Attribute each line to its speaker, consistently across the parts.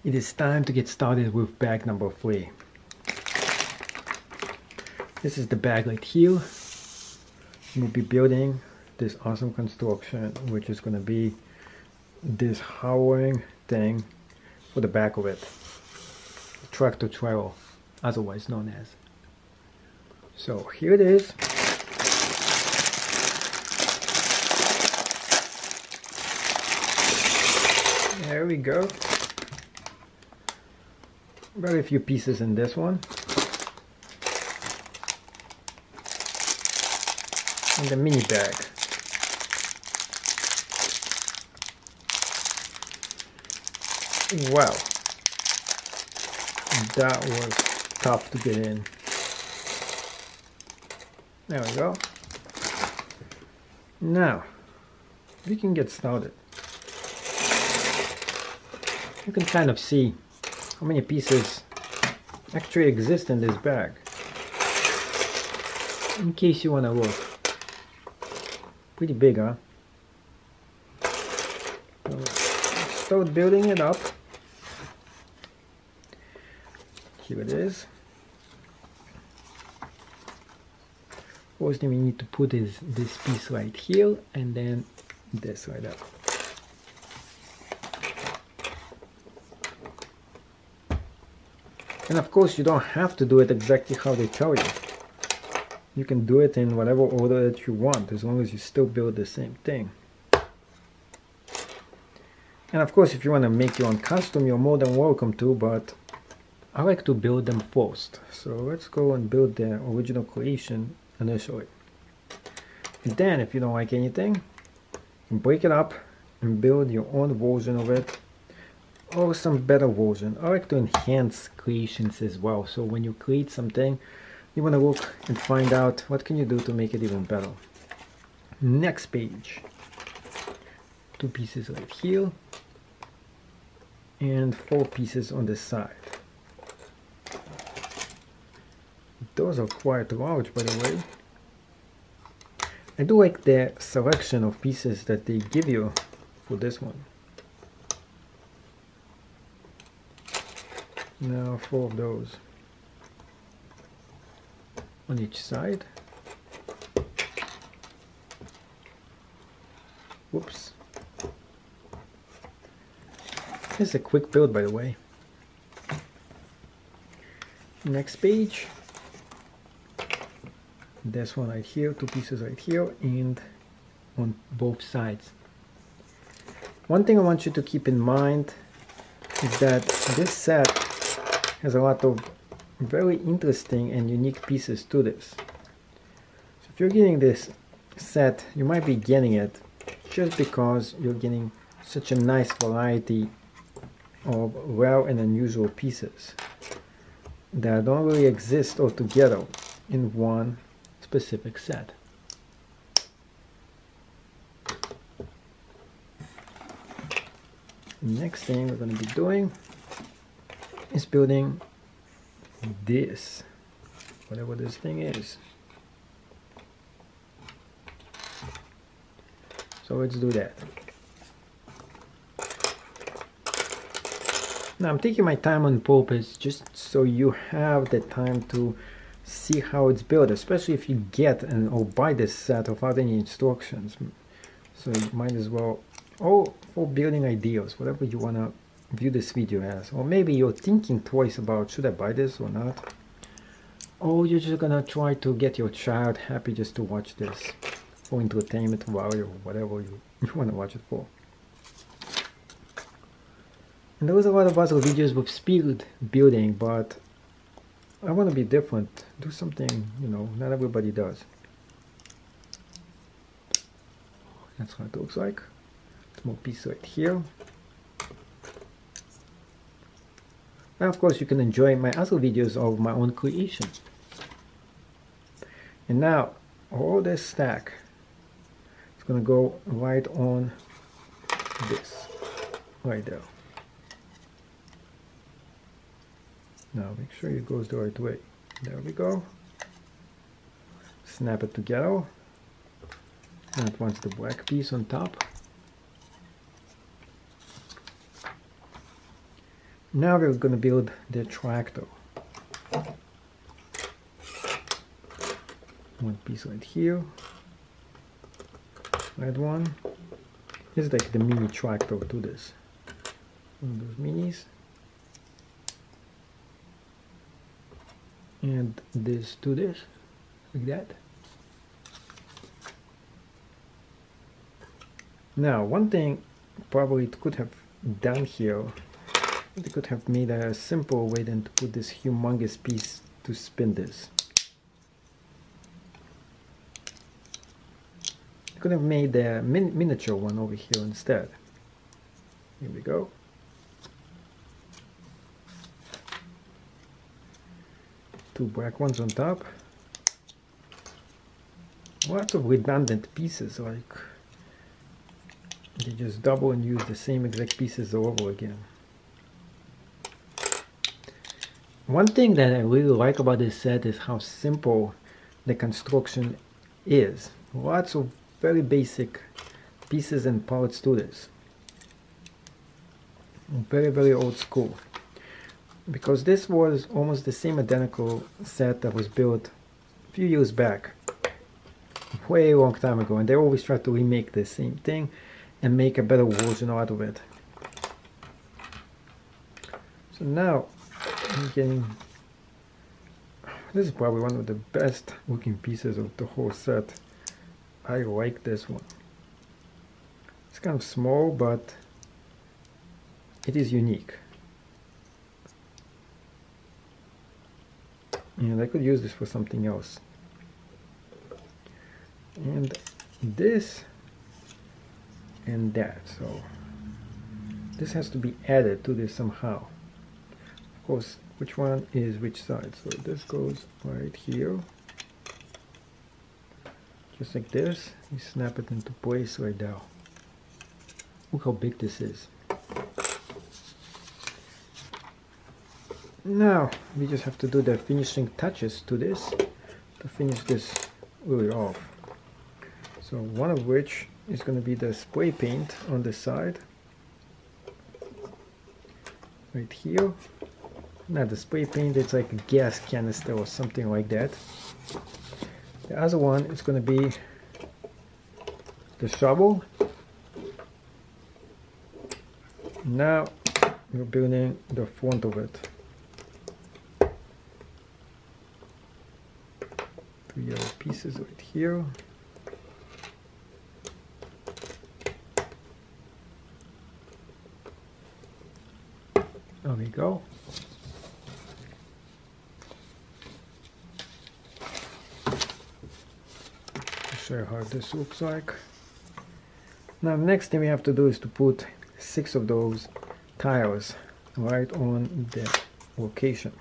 Speaker 1: It is time to get started with bag number 3. This is the bag right here. We'll be building this awesome construction, which is going to be this hovering thing for the back of it. Tractor trailer, otherwise known as. So here it is. There we go. Very few pieces in this one. And the mini bag. Wow. That was tough to get in. There we go. Now, we can get started. You can kind of see how many pieces actually exist in this bag, in case you want to look. Pretty big, huh? So let's start building it up. Here it is. First thing we need to put is this piece right here, and then this right up. And of course, you don't have to do it exactly how they tell you. You can do it in whatever order that you want, as long as you still build the same thing. And of course, if you want to make your own custom, you're more than welcome to, but I like to build them first. So let's go and build the original creation initially. And then, if you don't like anything, you can break it up and build your own version of it, or some better version. I like to enhance creations as well. So when you create something, you want to look and find out what can you do to make it even better. Next page. 2 pieces right here. And 4 pieces on the side. Those are quite large, by the way. I do like the selection of pieces that they give you for this one. Now 4 of those on each side. Whoops. This is a quick build, by the way. Next page. This one right here, 2 pieces right here, and on both sides. One thing I want you to keep in mind is that this set has a lot of very interesting and unique pieces to this. So if you're getting this set, you might be getting it just because you're getting such a nice variety of rare and unusual pieces that don't really exist altogether in one specific set. Next thing we're going to be doing is building this, whatever this thing is. So let's do that. Now I'm taking my time on purpose just so you have the time to see how it's built, especially if you get or buy this set without any instructions. So you might as well, or for building ideas, whatever you want to view this video as. Or maybe you're thinking twice about should I buy this or not, or you're just gonna try to get your child happy just to watch this for entertainment value, or whatever you want to watch it for. And there was a lot of other videos with speed building, but I want to be different, do something, you know, not everybody does. That's what it looks like. Small piece right here. And of course you can enjoy my other videos of my own creation. And now all this stack is going to go right on this, right there. Now make sure it goes the right way. There we go. Snap it together. And it wants the black piece on top. Now we're going to build the tractor. One piece right here. Red one. This is like the mini tractor to this. One of those minis. And this to this, like that. Now, one thing probably it could have done here, they could have made a simple way than to put this humongous piece to spin this. They could have made a miniature one over here instead. Here we go. Two black ones on top. Lots of redundant pieces, like they just double and use the same exact pieces all over again. One thing that I really like about this set is how simple the construction is. Lots of very basic pieces and parts to this. Very, very old school. Because this was almost the same identical set that was built a few years back. Way long time ago. And they always try to remake the same thing and make a better version out of it. So now I'm getting, this is probably one of the best looking pieces of the whole set. I like this one. It's kind of small, but it is unique. And I could use this for something else. And this and that, so this has to be added to this somehow. Of course, which one is which side? So this goes right here, just like this. You snap it into place right now. Look how big this is. Now we just have to do the finishing touches to this to finish this really off. So one of which is going to be the spray paint on the side right here. Not the spray paint, it's like a gas canister or something like that. The other one is going to be the shovel. Now we're building the front of it. Two yellow pieces right here. There we go. I'll show you how this looks like. Now the next thing we have to do is to put 6 of those tiles right on the location.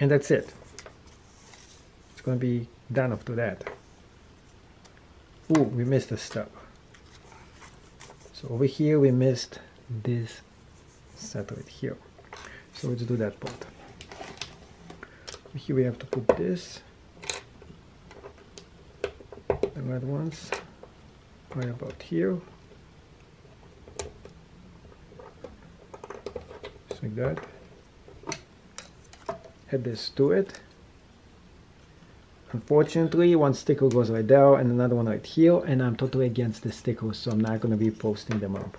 Speaker 1: And that's it. It's going to be done after that. Ooh, we missed a step. So over here we missed this set right here. So let's do that part. Over here we have to put this, the red ones, right about here. Just like that. Add this to it. Unfortunately, one sticker goes right there and another one right here, and I'm totally against the stickers, so I'm not going to be posting them up.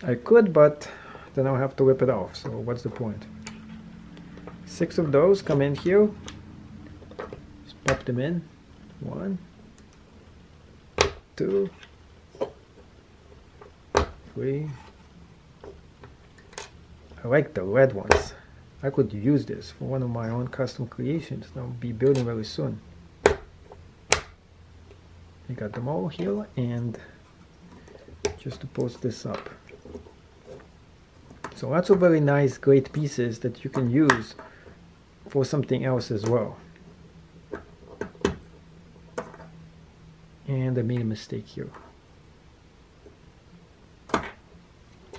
Speaker 1: I could, but then I'll have to rip it off, so what's the point? 6 of those come in here. Just pop them in. 1, 2, 3. I like the red ones. I could use this for one of my own custom creations that I'll be building very soon. We got them all here, and just to post this up. So lots of very nice, great pieces that you can use for something else as well. And I made a mistake here.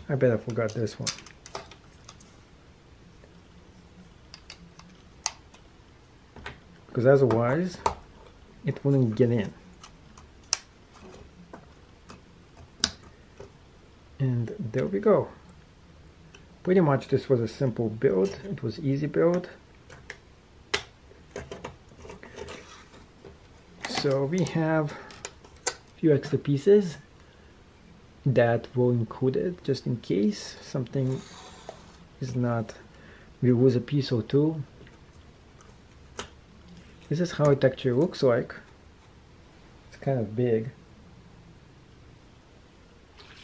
Speaker 1: I bet I forgot this one. Because otherwise it wouldn't get in. And there we go. Pretty much this was a simple build. It was easy build. So we have a few extra pieces that were included just in case something is not, we lose a piece or two. This is how it actually looks like. It's kind of big.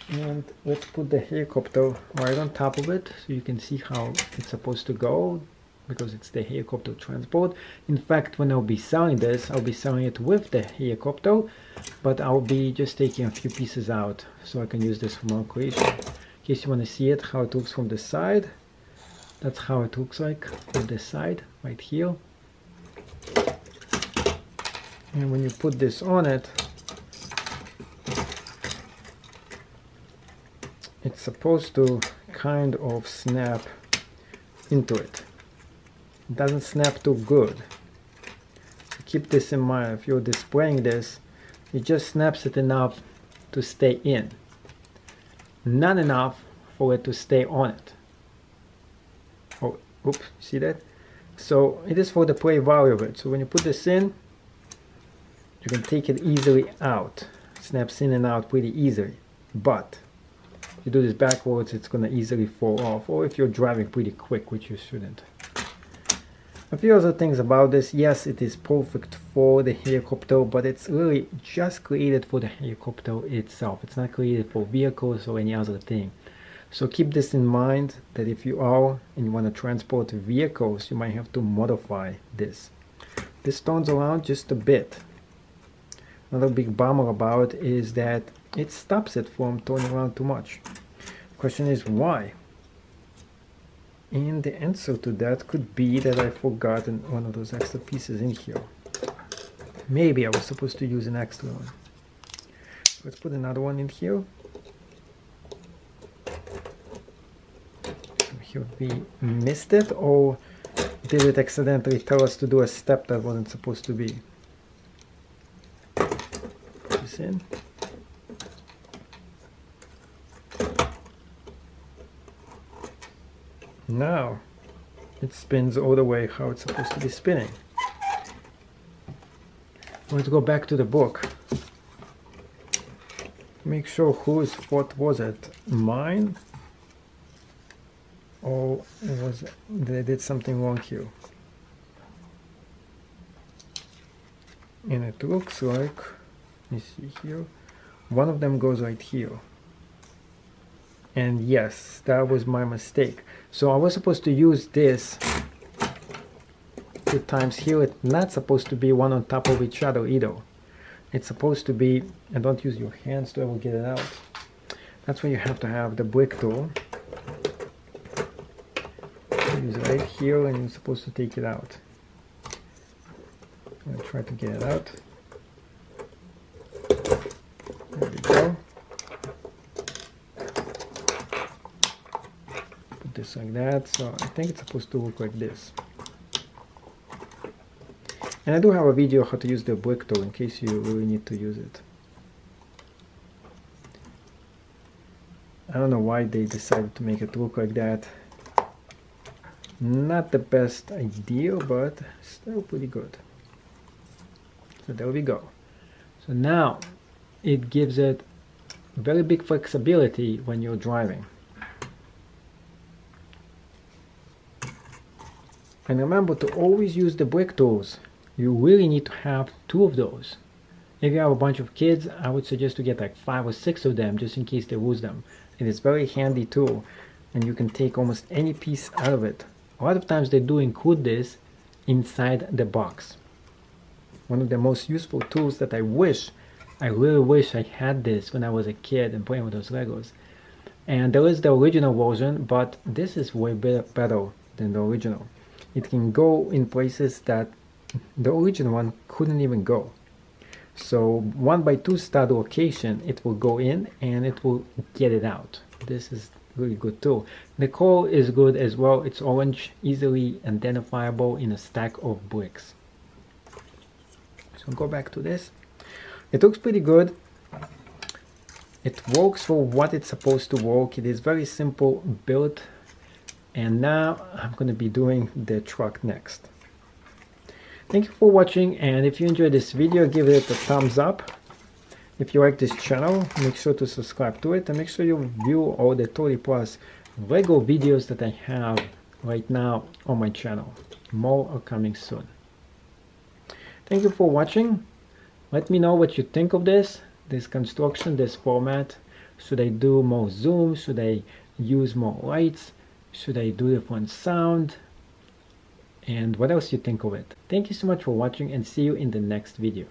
Speaker 1: And let's put the helicopter right on top of it so you can see how it's supposed to go, because it's the helicopter transport. In fact, when I'll be selling this, I'll be selling it with the helicopter, but I'll be just taking a few pieces out so I can use this for more creation. In case you want to see it, how it looks from the side, that's how it looks like from the side, right here. And when you put this on it, it's supposed to kind of snap into it. It doesn't snap too good. So keep this in mind. If you're displaying this, it just snaps it enough to stay in. Not enough for it to stay on it. Oh, oops, see that? So it is for the play value of it. So when you put this in, you can take it easily out. It snaps in and out pretty easily. But if you do this backwards, it's going to easily fall off, or if you're driving pretty quick, which you shouldn't. A few other things about this. Yes, it is perfect for the helicopter, but it's really just created for the helicopter itself. It's not created for vehicles or any other thing. So keep this in mind, that if you are and you want to transport vehicles, you might have to modify this. This turns around just a bit. Another big bummer about it is that it stops it from turning around too much. The question is why? And the answer to that could be that I've forgotten one of those extra pieces in here. Maybe I was supposed to use an extra one. Let's put another one in here. Here we missed it, or did it accidentally tell us to do a step that wasn't supposed to be? Put this in. Now it spins all the way how it's supposed to be spinning. Let's go back to the book. Make sure whose fault was it? Mine? Or was it, they did something wrong here? And it looks like, let me see here, one of them goes right here. And yes, that was my mistake. So I was supposed to use this 2 times here. It's not supposed to be one on top of each other either. It's supposed to be, and don't use your hands to ever get it out. That's when you have to have the brick tool. Use it right here, and you're supposed to take it out. I'm gonna try to get it out. There we go. Put this like that. So I think it's supposed to look like this. And I do have a video how to use the brick tool in case you really need to use it. I don't know why they decided to make it look like that. Not the best idea, but still pretty good. So there we go. So now it gives it very big flexibility when you're driving. And remember to always use the brick tools. You really need to have 2 of those. If you have a bunch of kids, I would suggest to get like 5 or 6 of them just in case they lose them. It is very handy tool, and you can take almost any piece out of it. A lot of times they do include this inside the box. One of the most useful tools that I really wish I had this when I was a kid and playing with those Legos. And there is the original version, but this is way better than the original. It can go in places that the original one couldn't even go. So 1x2 stud location, it will go in and it will get it out. This is really good too. The core is good as well. It's orange, easily identifiable in a stack of bricks. So go back to this. It looks pretty good. It works for what it's supposed to work. It is very simple build. And now I'm going to be doing the truck next. Thank you for watching, and if you enjoyed this video, give it a thumbs up. If you like this channel, make sure to subscribe to it, and make sure you view all the 30+ Lego videos that I have right now on my channel. More are coming soon. Thank you for watching. Let me know what you think of this construction, this format. Should I do more zoom? Should I use more lights? Should I do different sound? And what else you think of it? Thank you so much for watching, and see you in the next video.